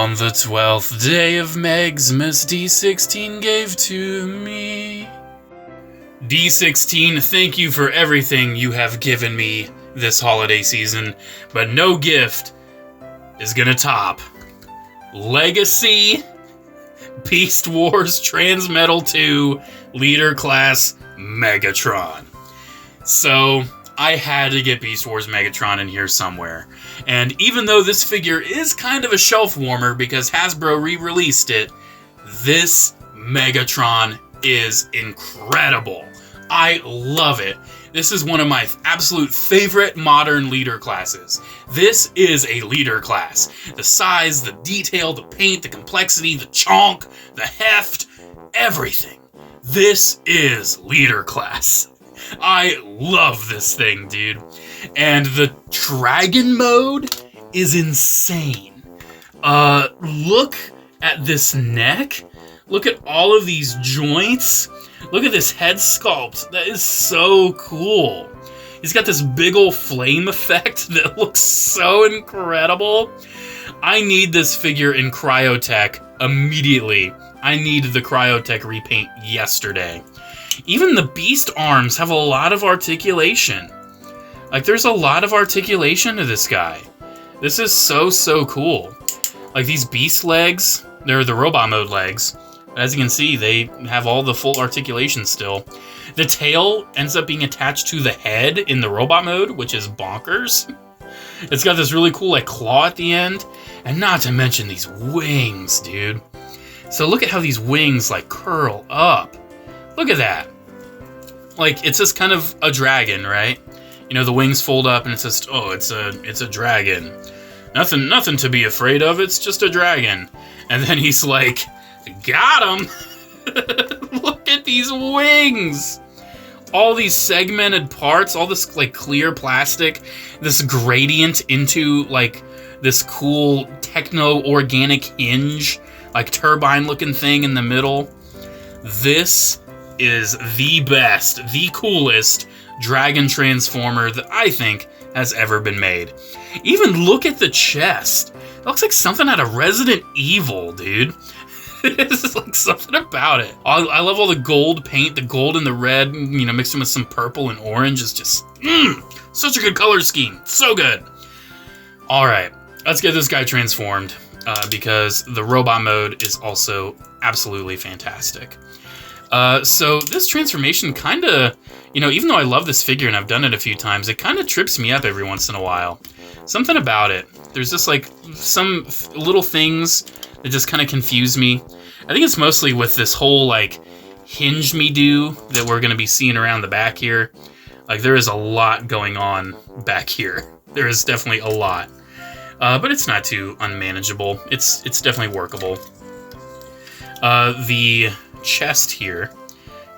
On the 12th day of Megsmas, D16 gave to me. D16, thank you for everything you have given me this holiday season, but no gift is gonna top Legacy Beast Wars Transmetal 2 Leader Class Megatron. So, I had to get Beast Wars Megatron in here somewhere. And even though this figure is kind of a shelf warmer because Hasbro re-released it, this Megatron is incredible. I love it. This is one of my absolute favorite modern leader classes. This is a leader class. The size, the detail, the paint, the complexity, the chonk, the heft, everything. This is leader class. I love this thing, dude. And the dragon mode is insane. Look at this neck. Look at all of these joints. Look at this head sculpt. That is so cool. He's got this big ol' flame effect that looks so incredible. I need this figure in Cryotech immediately. I need the Cryotech repaint yesterday. Even the beast arms have a lot of articulation. Like, there's a lot of articulation to this guy. This is so cool. Like, these beast legs, they're the robot mode legs. As you can see, they have all the full articulation still. The tail ends up being attached to the head in the robot mode, which is bonkers. It's got this really cool, like, claw at the end. And not to mention these wings, dude. So look at how these wings, like, curl up. Look at that. Like, it's just kind of a dragon, right? You know, the wings fold up and it's just, oh, it's a dragon. Nothing to be afraid of, it's just a dragon. And then he's like, got him! Look at these wings! All these segmented parts, all this, like, clear plastic, this gradient into, like, this cool techno-organic hinge, like, turbine-looking thing in the middle. This is the best, the coolest dragon transformer that I think has ever been made. Even look at the chest. It looks like something out of Resident Evil, dude. It's like something about it. I love all the gold paint, the gold and the red, you know, mixed in with some purple and orange is just, such a good color scheme. So good. All right, let's get this guy transformed because the robot mode is also absolutely fantastic. So this transformation kind of, you know, even though I love this figure and I've done it a few times, it kind of trips me up every once in a while. Something about it. There's just like some little things that just kind of confuse me. I think it's mostly with this whole like hinge me do that we're going to be seeing around the back here. Like there is a lot going on back here. There is definitely a lot. But it's not too unmanageable. It's definitely workable. The chest here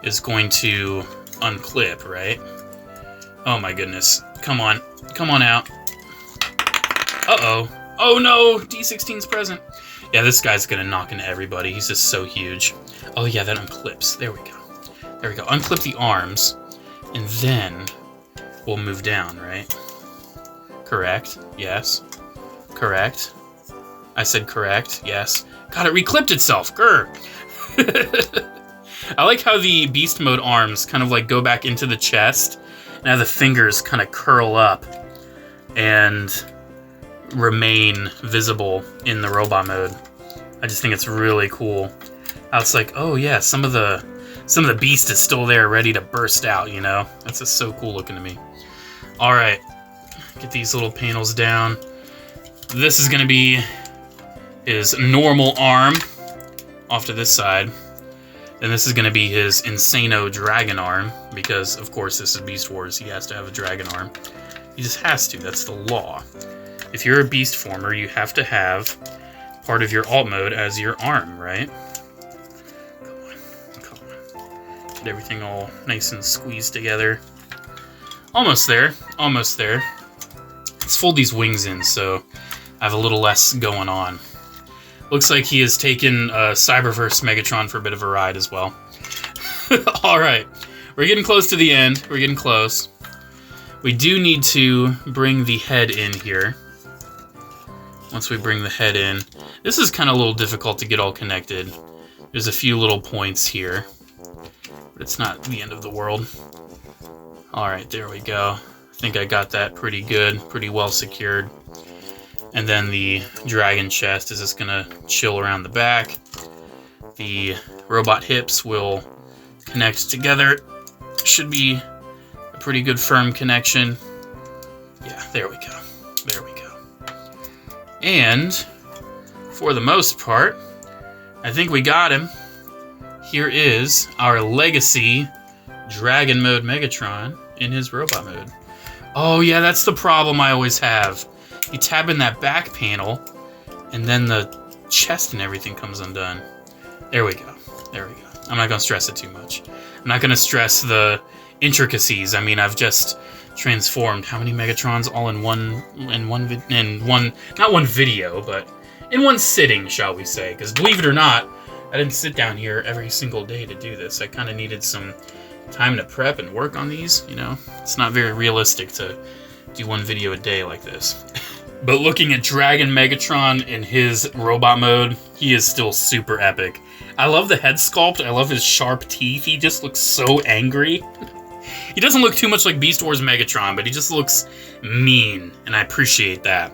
is going to unclip, right? Oh my goodness. Come on. Come on out. Uh-oh. Oh no! D16's present. Yeah, this guy's gonna knock into everybody. He's just so huge. Oh yeah, that unclips. There we go. There we go. Unclip the arms, and then we'll move down, right? Correct. Yes. Correct. I said correct. Yes. God, it reclipped itself. Grr. I like how the beast mode arms kind of like go back into the chest. Now the fingers kind of curl up and remain visible in the robot mode. I just think it's really cool. How it's like, oh yeah, some of the beast is still there, ready to burst out. You know, that's just so cool looking to me. All right, get these little panels down. This is gonna be his normal arm off to this side. And this is going to be his Insano dragon arm, because, of course, this is Beast Wars. He has to have a dragon arm. He just has to. That's the law. If you're a beast former, you have to have part of your alt mode as your arm, right? Come on. Come on. Get everything all nice and squeezed together. Almost there. Almost there. Let's fold these wings in so I have a little less going on. Looks like he has taken Cyberverse Megatron for a bit of a ride as well. Alright, we're getting close to the end. We're getting close. We do need to bring the head in here. once we bring the head in. This is kind of a little difficult to get all connected. There's a few little points here, but it's not the end of the world. Alright, there we go. I think I got that pretty good, pretty well secured. And then the dragon chest is just gonna chill around the back. The robot hips will connect together. Should be a pretty good firm connection. Yeah, there we go. There we go. And for the most part, I think we got him. Here is our legacy Dragon Mode Megatron in his robot mode. Oh yeah, that's the problem I always have. You tab in that back panel, and then the chest and everything comes undone. There we go. There we go. I'm not gonna stress it too much. I'm not gonna stress the intricacies. I mean, I've just transformed how many Megatrons all in one not one video, but in one sitting, shall we say? Because believe it or not, I didn't sit down here every single day to do this. I kind of needed some time to prep and work on these. You know, it's not very realistic to do one video a day like this. But looking at Dragon Megatron in his robot mode, he is still super epic. I love the head sculpt. I love his sharp teeth. He just looks so angry. He doesn't look too much like Beast Wars Megatron, but he just looks mean, and I appreciate that.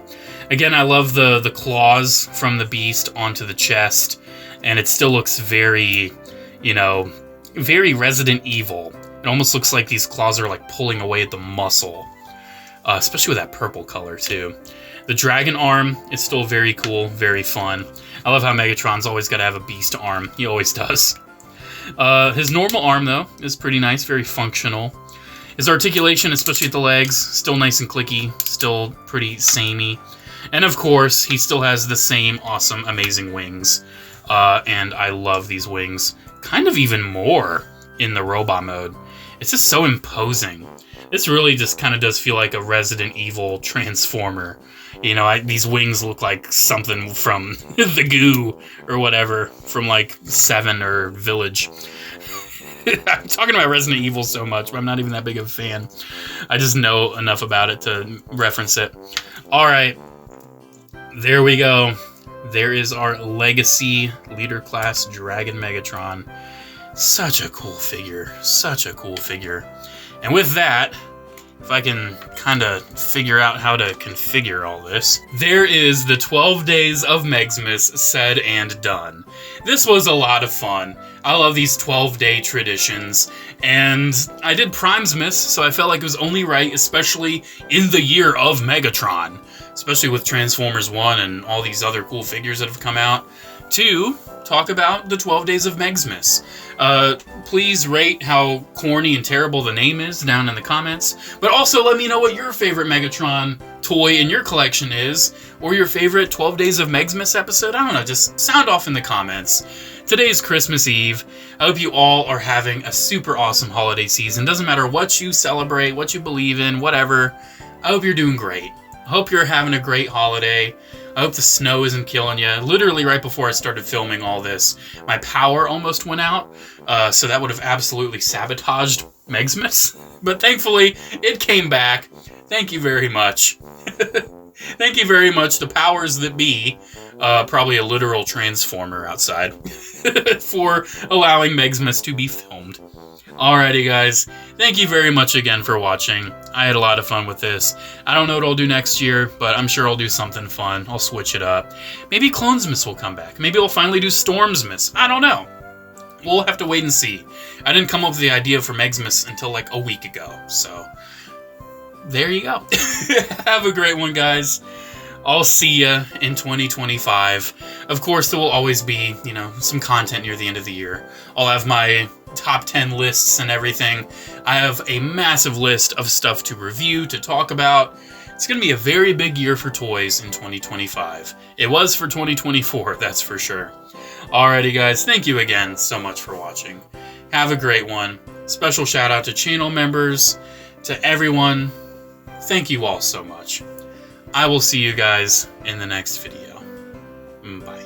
Again, I love the claws from the Beast onto the chest, and it still looks very, you know, very Resident Evil. It almost looks like these claws are like pulling away at the muscle, especially with that purple color too. The dragon arm is still very cool, very fun. I love how Megatron's always got to have a beast arm. He always does. His normal arm, though, is pretty nice, very functional. His articulation, especially at the legs, still nice and clicky, still pretty samey. And of course, he still has the same awesome, amazing wings. And I love these wings. Kind of even more in the robot mode. It's just so imposing. This really just kind of does feel like a Resident Evil Transformer. You know, these wings look like something from the Goo or whatever, from like 7 or Village. I'm talking about Resident Evil so much, but I'm not even that big of a fan. I just know enough about it to reference it. Alright, there we go. There is our Legacy Leader Class Dragon Megatron. Such a cool figure. Such a cool figure. And with that, if I can kind of figure out how to configure all this, there is the 12 days of Megsmas said and done. This was a lot of fun. I love these 12-day traditions, and I did Primesmas, so I felt like it was only right, especially in the year of Megatron, especially with Transformers 1 and all these other cool figures that have come out, to talk about the 12 days of Megsmas. Please rate how corny and terrible the name is down in the comments, but also let me know what your favorite Megatron toy in your collection is, or your favorite 12 Days of Megsmas episode. I don't know, just sound off in the comments. Today's Christmas Eve. I hope you all are having a super awesome holiday season. Doesn't matter what you celebrate, what you believe in, whatever. I hope you're doing great. I hope you're having a great holiday. I hope the snow isn't killing you. Literally right before I started filming all this, my power almost went out, so that would have absolutely sabotaged Megsmas. But thankfully, it came back. Thank you very much. Thank you very much, the powers that be, probably a literal transformer outside, for allowing Megsmas to be filmed. Alrighty guys, thank you very much again for watching. I had a lot of fun with this. I don't know what I'll do next year, but I'm sure I'll do something fun. I'll switch it up. Maybe Clonesmas will come back. Maybe I'll finally do Stormsmas. I don't know. We'll have to wait and see. I didn't come up with the idea for Megsmas until like a week ago, so there you go. Have a great one, guys. I'll see ya in 2025. Of course, there will always be, you know, some content near the end of the year. I'll have my top 10 lists and everything. I have a massive list of stuff to review, to talk about. It's going to be a very big year for toys in 2025. It was for 2024, that's for sure. Alrighty guys, thank you again so much for watching. Have a great one. Special shout out to channel members, to everyone. Thank you all so much. I will see you guys in the next video. Bye.